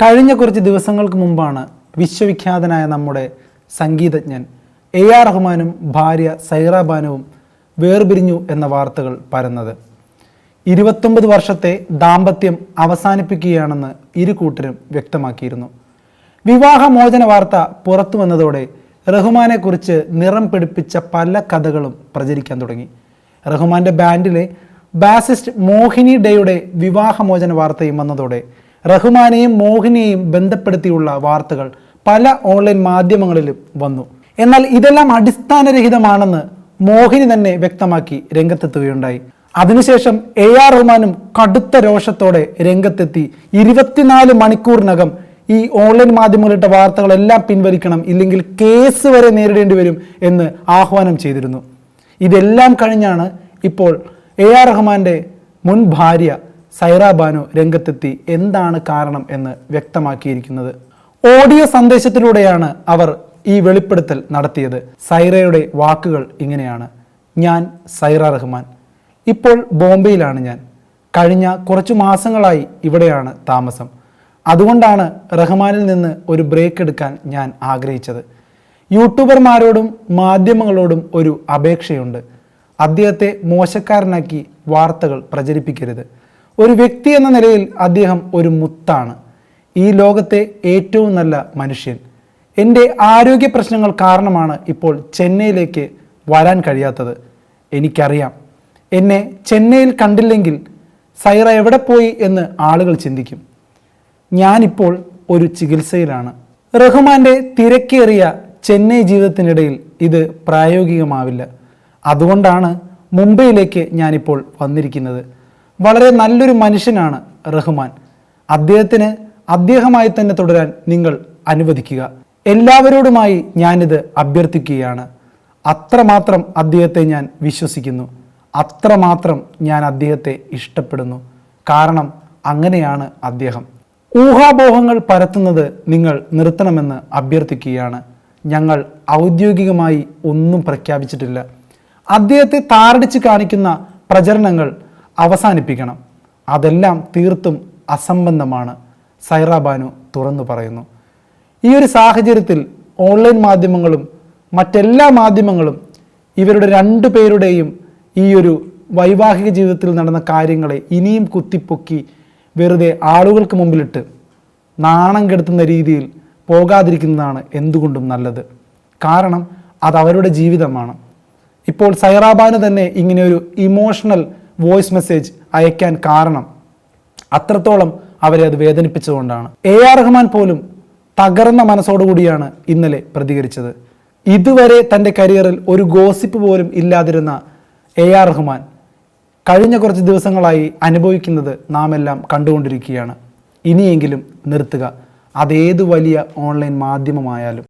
കഴിഞ്ഞ കുറച്ച് ദിവസങ്ങൾക്ക് മുമ്പാണ് വിശ്വവിഖ്യാതനായ നമ്മുടെ സംഗീതജ്ഞൻ AR റഹ്മാനും ഭാര്യ സൈറ ബാനുവും വേർപിരിഞ്ഞു എന്ന വാർത്തകൾ പരന്നത്. 29 വർഷത്തെ ദാമ്പത്യം അവസാനിപ്പിക്കുകയാണെന്ന് ഇരു കൂട്ടരും വ്യക്തമാക്കിയിരുന്നു. വിവാഹമോചന വാർത്ത പുറത്തു വന്നതോടെ റഹ്മാനെക്കുറിച്ച് നിറം പിടിപ്പിച്ച പല കഥകളും പ്രചരിക്കാൻ തുടങ്ങി. റഹ്മാന്റെ ബാൻഡിലെ ബാസിസ്റ്റ് മോഹിനി ഡേയുടെ വിവാഹമോചന വാർത്തയും വന്നതോടെ റഹ്മാനെയും മോഹിനിയെയും ബന്ധപ്പെടുത്തിയുള്ള വാർത്തകൾ പല ഓൺലൈൻ മാധ്യമങ്ങളിലും വന്നു. എന്നാൽ ഇതെല്ലാം അടിസ്ഥാനരഹിതമാണെന്ന് മോഹിനി തന്നെ വ്യക്തമാക്കി രംഗത്തെത്തുകയുണ്ടായി. അതിനുശേഷം AR റഹ്മാനും കടുത്ത രോഷത്തോടെ രംഗത്തെത്തി 24 മണിക്കൂറിനകം ഈ ഓൺലൈൻ മാധ്യമങ്ങളിട്ട വാർത്തകളെല്ലാം പിൻവലിക്കണം, ഇല്ലെങ്കിൽ കേസ് വരെ നേരിടേണ്ടി വരും എന്ന് ആഹ്വാനം ചെയ്തിരുന്നു. ഇതെല്ലാം കഴിഞ്ഞാണ് ഇപ്പോൾ AR റഹ്മാന്റെ മുൻ ഭാര്യ സൈറ ബാനു രംഗത്തെത്തി എന്താണ് കാരണം എന്ന് വ്യക്തമാക്കിയിരിക്കുന്നത്. ഓഡിയോ സന്ദേശത്തിലൂടെയാണ് അവർ ഈ വെളിപ്പെടുത്തൽ നടത്തിയത്. സൈറയുടെ വാക്കുകൾ ഇങ്ങനെയാണ്: ഞാൻ സൈറ റഹ്മാൻ, ഇപ്പോൾ ബോംബെയിലാണ് ഞാൻ. കഴിഞ്ഞ കുറച്ചു മാസങ്ങളായി ഇവിടെയാണ് താമസം. അതുകൊണ്ടാണ് റഹ്മാനിൽ നിന്ന് ഒരു ബ്രേക്ക് എടുക്കാൻ ഞാൻ ആഗ്രഹിച്ചത്. യൂട്യൂബർമാരോടും മാധ്യമങ്ങളോടും ഒരു അപേക്ഷയുണ്ട്. അദ്ദേഹത്തെ മോശക്കാരനാക്കി വാർത്തകൾ പ്രചരിപ്പിക്കരുത്. ഒരു വ്യക്തി എന്ന നിലയിൽ അദ്ദേഹം ഒരു മുത്താണ്, ഈ ലോകത്തെ ഏറ്റവും നല്ല മനുഷ്യൻ. എൻ്റെ ആരോഗ്യ പ്രശ്നങ്ങൾ കാരണമാണ് ഇപ്പോൾ ചെന്നൈയിലേക്ക് വരാൻ കഴിയാത്തത്. എനിക്കറിയാം, എന്നെ ചെന്നൈയിൽ കണ്ടില്ലെങ്കിൽ സൈറ എവിടെ പോയി എന്ന് ആളുകൾ ചിന്തിക്കും. ഞാനിപ്പോൾ ഒരു ചികിത്സയിലാണ്. റഹ്മാന്റെ തിരക്കേറിയ ചെന്നൈ ജീവിതത്തിനിടയിൽ ഇത് പ്രായോഗികമാവില്ല. അതുകൊണ്ടാണ് മുംബൈയിലേക്ക് ഞാനിപ്പോൾ വന്നിരിക്കുന്നത്. വളരെ നല്ലൊരു മനുഷ്യനാണ് റഹ്മാൻ. അദ്ദേഹത്തിന് അദ്ദേഹമായി തന്നെ തുടരാൻ നിങ്ങൾ അനുവദിക്കുക. എല്ലാവരോടുമായി ഞാനിത് അഭ്യർത്ഥിക്കുകയാണ്. അത്രമാത്രം അദ്ദേഹത്തെ ഞാൻ വിശ്വസിക്കുന്നു, അത്രമാത്രം ഞാൻ അദ്ദേഹത്തെ ഇഷ്ടപ്പെടുന്നു. കാരണം അങ്ങനെയാണ് അദ്ദേഹം. ഊഹാപോഹങ്ങൾ പരത്തുന്നത് നിങ്ങൾ നിർത്തണമെന്ന് അഭ്യർത്ഥിക്കുകയാണ്. ഞങ്ങൾ ഔദ്യോഗികമായി ഒന്നും പ്രഖ്യാപിച്ചിട്ടില്ല. അദ്ദേഹത്തെ താറടിച്ച് കാണിക്കുന്ന പ്രചരണങ്ങൾ അവസാനിപ്പിക്കണം. അതെല്ലാം തീർത്തും അസംബന്ധമാണ്, സൈറ ബാനു തുറന്നു പറയുന്നു. ഈ ഒരു സാഹചര്യത്തിൽ ഓൺലൈൻ മാധ്യമങ്ങളും മറ്റെല്ലാ മാധ്യമങ്ങളും ഇവരുടെ രണ്ടുപേരുടെയും ഈ ഒരു വൈവാഹിക ജീവിതത്തിൽ നടന്ന കാര്യങ്ങളെ ഇനിയും കുത്തിപ്പൊക്കി വെറുതെ ആളുകൾക്ക് മുമ്പിലിട്ട് നാണം കെടുത്തുന്ന രീതിയിൽ പോകാതിരിക്കുന്നതാണ് എന്തുകൊണ്ടും നല്ലത്. കാരണം അത് അവരുടെ ജീവിതമാണ്. ഇപ്പോൾ സൈറ ബാനു തന്നെ ഇങ്ങനെ ഒരു ഇമോഷണൽ വോയിസ് മെസ്സേജ് അയക്കാൻ കാരണം അത്രത്തോളം അവരെ അത് വേദനിപ്പിച്ചുകൊണ്ടാണ്. AR റഹ്മാൻ പോലും തകർന്ന മനസ്സോടുകൂടിയാണ് ഇന്നലെ പ്രതികരിച്ചത്. ഇതുവരെ തൻ്റെ കരിയറിൽ ഒരു ഗോസിപ്പ് പോലും ഇല്ലാതിരുന്ന AR റഹ്മാൻ കഴിഞ്ഞ കുറച്ച് ദിവസങ്ങളായി അനുഭവിക്കുന്നത് നാം എല്ലാം കണ്ടുകൊണ്ടിരിക്കുകയാണ്. ഇനിയെങ്കിലും നിർത്തുക, അതേതു വലിയ ഓൺലൈൻ മാധ്യമമായാലും.